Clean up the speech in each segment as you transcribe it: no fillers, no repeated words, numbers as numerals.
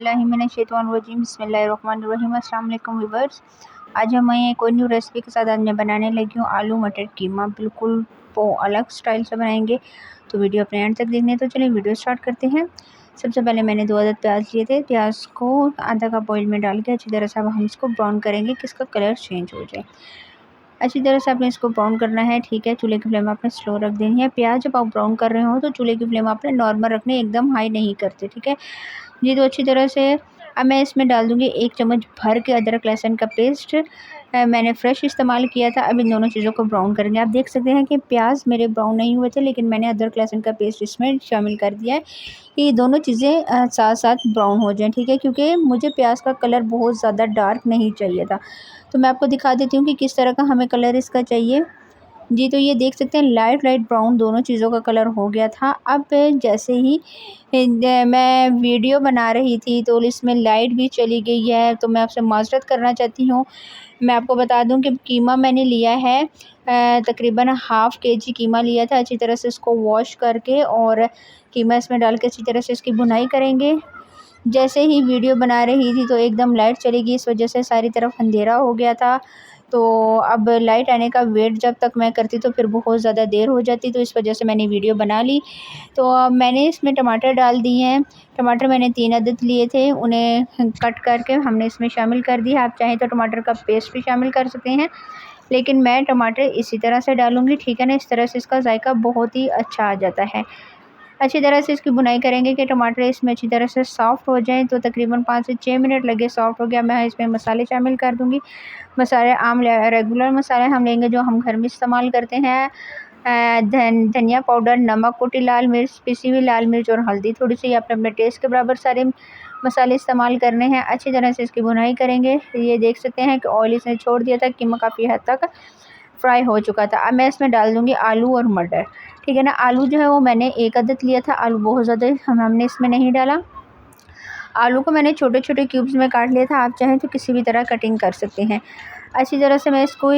बिस्मिल्लाहिर्रहमानिर्रहीम अस्सलाम वालेकुम व्यूअर्स। आज हम एक और न्यू रेसिपी के साथ आज मैं बनाने लगी हूँ आलू मटर कीमा। बिल्कुल अलग स्टाइल से बनाएंगे, तो वीडियो अपने एंड तक देखने। तो चलिए वीडियो स्टार्ट करते हैं। सबसे पहले मैंने 2 अदद प्याज लिए थे। प्याज को आधा कप ऑयल में डाल के अच्छी तरह से अब हम इसको ब्राउन करेंगे कि इसका कलर चेंज हो जाए। अच्छी तरह से आपने इसको ब्राउन करना है, ठीक है। चूल्हे की फ्लेम आपने स्लो रख देनी है। प्याज जब आप ब्राउन कर रहे हो तो चूल्हे की फ्लेम आपने नॉर्मल रखनी है, एकदम हाई नहीं करते, ठीक है जी। तो अच्छी तरह से अब मैं इसमें डाल दूँगी 1 चम्मच भर के अदरक लहसुन का पेस्ट। मैंने फ़्रेश इस्तेमाल किया था। अब इन दोनों चीज़ों को ब्राउन करेंगे। आप देख सकते हैं कि प्याज मेरे ब्राउन नहीं हुए थे, लेकिन मैंने अदरक लहसुन का पेस्ट इसमें शामिल कर दिया है कि ये दोनों चीज़ें साथ-साथ ब्राउन हो जाएँ, ठीक है। क्योंकि मुझे प्याज का कलर बहुत ज़्यादा डार्क नहीं चाहिए था। तो मैं आपको दिखा देती हूँ कि किस तरह का हमें कलर इसका चाहिए। जी, तो ये देख सकते हैं लाइट ब्राउन दोनों चीज़ों का कलर हो गया था। अब जैसे ही मैं वीडियो बना रही थी तो इसमें लाइट भी चली गई है, तो मैं आपसे माज़रत करना चाहती हूँ। मैं आपको बता दूँ कि कीमा मैंने लिया है तकरीबन हाफ़ केजी कीमा लिया था। अच्छी तरह से इसको वॉश करके और कीमा इसमें डाल के अच्छी तरह से इसकी भुनाई करेंगे। जैसे ही वीडियो बना रही थी तो एकदम लाइट चली गई, इस वजह से सारी तरफ अंधेरा हो गया था। तो अब लाइट आने का वेट जब तक मैं करती तो फिर बहुत ज़्यादा देर हो जाती, तो इस वजह से मैंने वीडियो बना ली। तो अब मैंने इसमें टमाटर डाल दिए हैं। टमाटर मैंने 3 अदद लिए थे, उन्हें कट करके हमने इसमें शामिल कर दिया। आप चाहें तो टमाटर का पेस्ट भी शामिल कर सकते हैं, लेकिन मैं टमाटर इसी तरह से डालूँगी, ठीक है ना। इस तरह से इसका जायका बहुत ही अच्छा आ जाता है। अच्छी तरह से इसकी भुनाई करेंगे कि टमाटर इसमें अच्छी तरह से सॉफ्ट हो जाएँ। तो तकरीबन 5 से 6 मिनट लगे, सॉफ्ट हो गया। मैं इसमें मसाले शामिल कर दूँगी। मसाले आम रेगुलर मसाले हम लेंगे जो हम घर में इस्तेमाल करते हैं। धनिया पाउडर, नमक, कुटी लाल मिर्च, पिसी हुई लाल मिर्च और हल्दी थोड़ी-सी, आपने अपने टेस्ट के बराबर सारे मसाले इस्तेमाल करने हैं। अच्छी तरह से इसकी भुनाई करेंगे। ये देख सकते हैं कि ऑयल इसने छोड़ दिया था, कीमा काफ़ी हद तक फ्राई हो चुका था। अब मैं इसमें डाल दूँगी आलू और मटर, ठीक है ना। आलू जो है वो मैंने 1 अदद लिया था। आलू बहुत ज़्यादा हमने इसमें नहीं डाला। आलू को मैंने छोटे-छोटे क्यूब्स में काट लिया था। आप चाहें तो किसी भी तरह कटिंग कर सकते हैं। अच्छी तरह से मैं इसको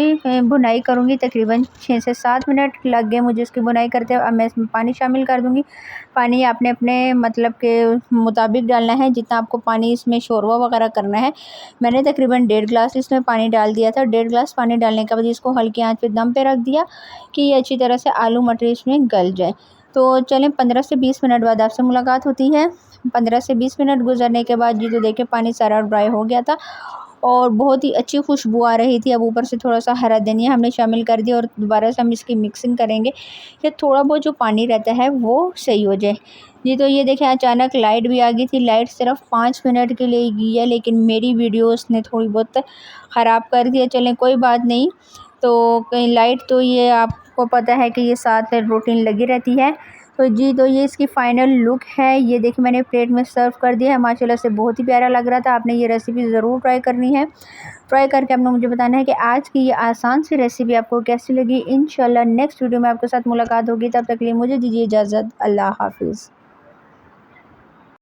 भुनाई करूँगी। तकरीबन 6 से 7 मिनट लग गए मुझे इसकी भुनाई करते हुए। अब मैं इसमें पानी शामिल कर दूँगी। पानी आपने अपने मतलब के मुताबिक डालना है, जितना आपको पानी इसमें शोरबा वगैरह करना है। मैंने तकरीबन 1.5 ग्लास इसमें पानी डाल दिया था। 1.5 ग्लास पानी डालने के बाद इसको हल्की आँच पे दम पे रख दिया कि ये अच्छी तरह से आलू मटर इसमें गल जाए। तो चलें 15 से 20 मिनट बाद आपसे मुलाकात होती है। 15 से 20 मिनट गुजरने के बाद जी तो देखिए पानी सारा ड्राई हो गया था और बहुत ही अच्छी खुशबू आ रही थी। अब ऊपर से थोड़ा-सा हरा धनिया हमने शामिल कर दिया और दोबारा से हम इसकी मिक्सिंग करेंगे कि थोड़ा बहुत जो पानी रहता है वो सही हो जाए। जी, तो ये देखिए अचानक लाइट भी आ गई थी। लाइट सिर्फ 5 मिनट के लिए गई है, लेकिन मेरी वीडियोज़ ने थोड़ी बहुत ख़राब कर दिया। चलें कोई बात नहीं। तो कहीं लाइट तो ये आपको पता है कि ये साथ रूटीन लगी रहती है। तो जी, तो ये इसकी फ़ाइनल लुक है। ये देखिए मैंने प्लेट में सर्व कर दिया है। माशाल्लाह से बहुत ही प्यारा लग रहा था। आपने ये रेसिपी ज़रूर ट्राई करनी है। ट्राई करके आपने मुझे बताना है कि आज की ये आसान सी रेसिपी आपको कैसी लगी। इंशाल्लाह नेक्स्ट वीडियो में आपके साथ मुलाकात होगी। तब तक के लिए मुझे दीजिए इजाज़त। अल्लाह हाफ़िज़।